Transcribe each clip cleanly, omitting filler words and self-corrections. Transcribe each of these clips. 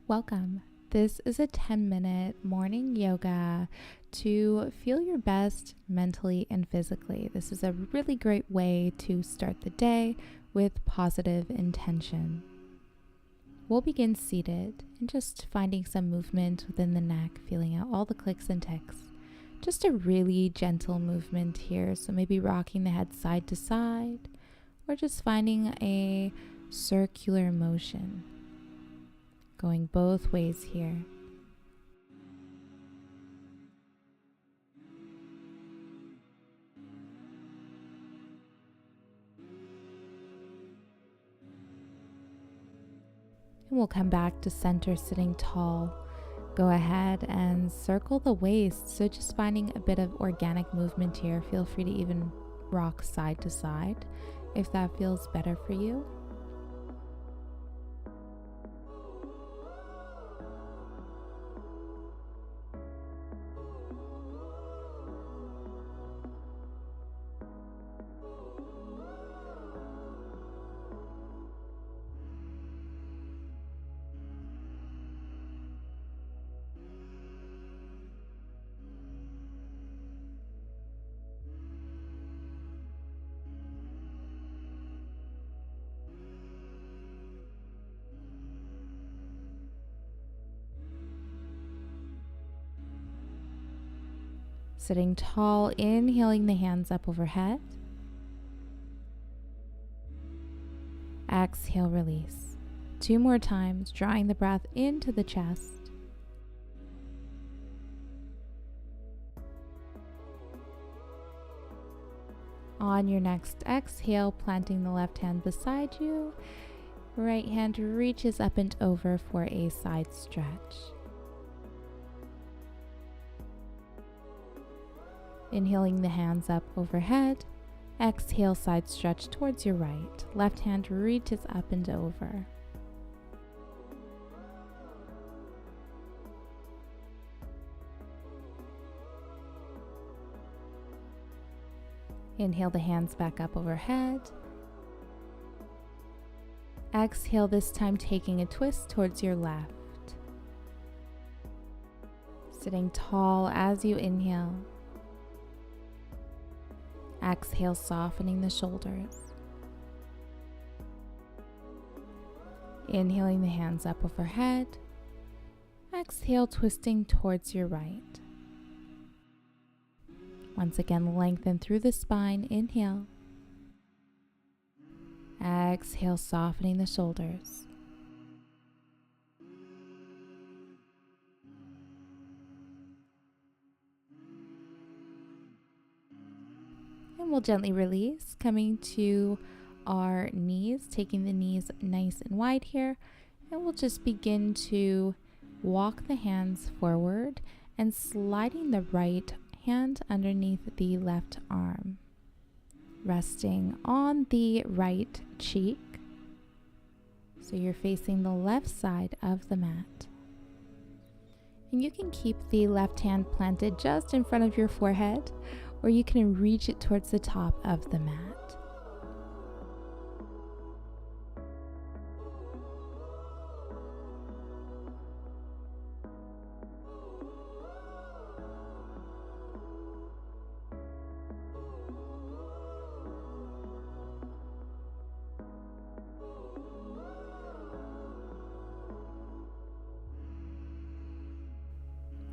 Welcome. This is a 10-minute morning yoga to feel your best mentally and physically. This is a really great way to start the day with positive intention. We'll begin seated and just finding some movement within the neck, feeling out all the clicks and ticks. Just a really gentle movement here. So maybe rocking the head side to side or just finding a circular motion. Going both ways here. And we'll come back to center sitting tall. Go ahead and circle the waist. So just finding a bit of organic movement here. Feel free to even rock side to side if that feels better for you. Sitting tall, inhaling the hands up overhead. Exhale, release. 2 more times, drawing the breath into the chest. On your next exhale, planting the left hand beside you, right hand reaches up and over for a side stretch. Inhaling the hands up overhead, exhale, side stretch towards your right. Left hand reaches up and over. Inhale the hands back up overhead. Exhale, this time taking a twist towards your left. Sitting tall as you inhale. Exhale, softening the shoulders. Inhaling the hands up overhead. Exhale, twisting towards your right. Once again, lengthen through the spine. Inhale. Exhale, softening the shoulders. And we'll gently release, coming to our knees, taking the knees nice and wide here. And we'll just begin to walk the hands forward and sliding the right hand underneath the left arm, resting on the right cheek. So you're facing the left side of the mat. And you can keep the left hand planted just in front of your forehead, or you can reach it towards the top of the mat.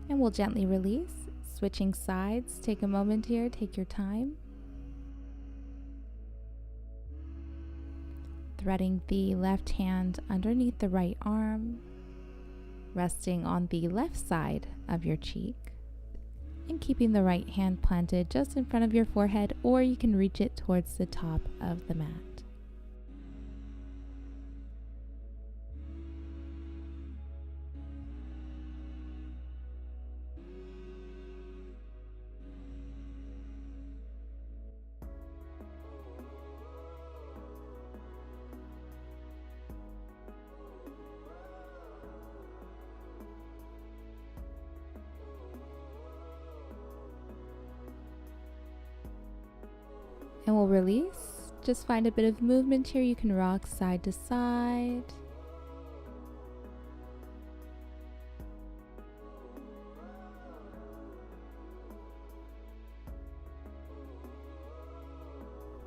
And we'll gently release. Switching sides, take a moment here, take your time. Threading the left hand underneath the right arm, resting on the left side of your cheek, and keeping the right hand planted just in front of your forehead, or you can reach it towards the top of the mat. And we'll release. Just find a bit of movement here. You can rock side to side.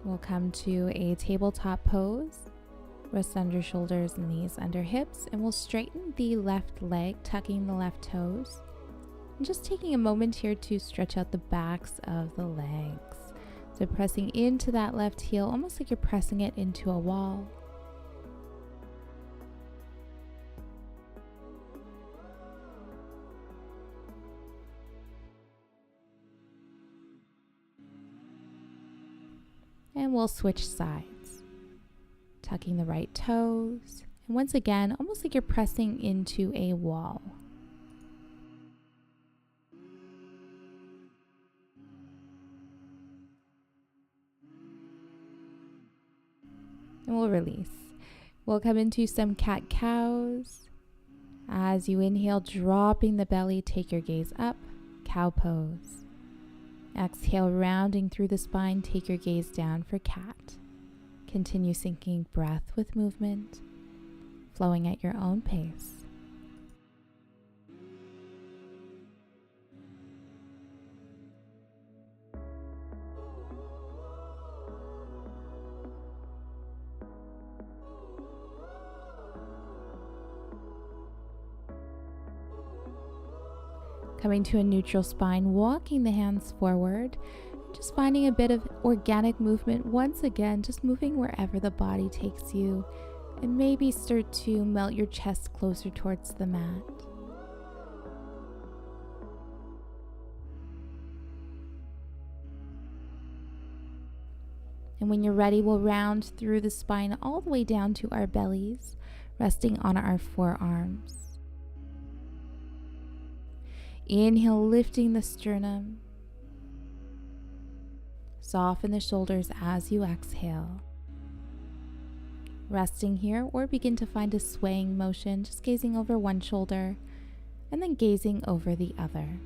We'll come to a tabletop pose. Rest under shoulders and knees under hips, and we'll straighten the left leg, tucking the left toes. And just taking a moment here to stretch out the backs of the legs. So pressing into that left heel, almost like you're pressing it into a wall. And we'll switch sides. Tucking the right toes. And once again, almost like you're pressing into a wall. And we'll release. We'll come into some cat-cows. As you inhale, dropping the belly, take your gaze up, cow pose. Exhale, rounding through the spine, take your gaze down for cat. Continue syncing breath with movement, flowing at your own pace. Coming to a neutral spine, walking the hands forward, just finding a bit of organic movement. Once again, just moving wherever the body takes you, and maybe start to melt your chest closer towards the mat. And when you're ready, we'll round through the spine all the way down to our bellies, resting on our forearms. Inhale, lifting the sternum. Soften the shoulders as you exhale. Resting here, or begin to find a swaying motion, just gazing over one shoulder and then gazing over the other.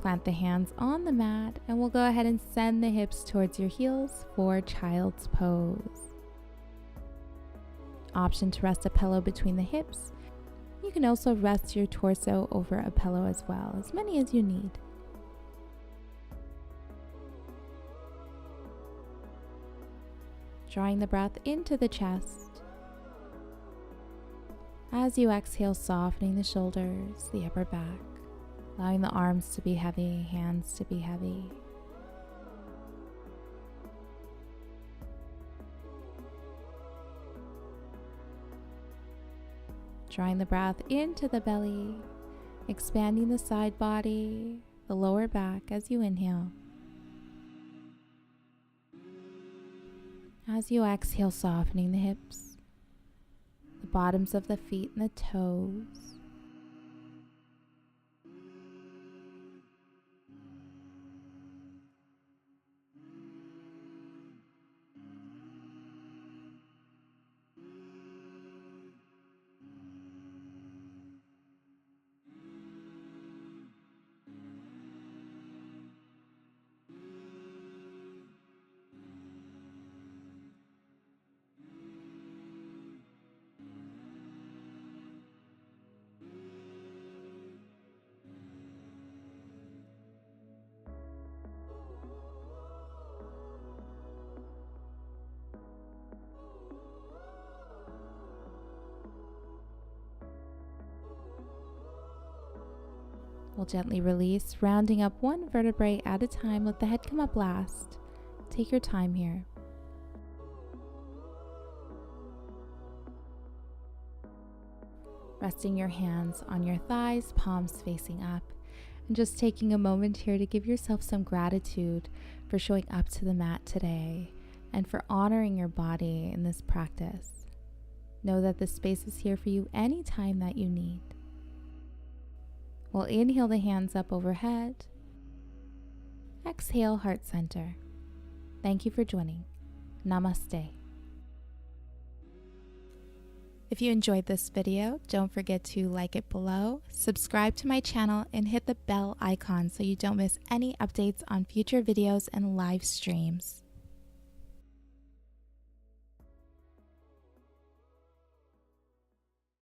Plant the hands on the mat, and we'll go ahead and send the hips towards your heels for child's pose. Option to rest a pillow between the hips. You can also rest your torso over a pillow as well, as many as you need. Drawing the breath into the chest. As you exhale, softening the shoulders, the upper back. Allowing the arms to be heavy, hands to be heavy. Drawing the breath into the belly, expanding the side body, the lower back as you inhale. As you exhale, softening the hips, the bottoms of the feet and the toes. We'll gently release, rounding up one vertebrae at a time. Let the head come up last. Take your time here. Resting your hands on your thighs, palms facing up, and just taking a moment here to give yourself some gratitude for showing up to the mat today and for honoring your body in this practice. Know that this space is here for you anytime that you need. We'll inhale the hands up overhead. Exhale, heart center. Thank you for joining. Namaste. If you enjoyed this video, don't forget to like it below, subscribe to my channel, and hit the bell icon so you don't miss any updates on future videos and live streams.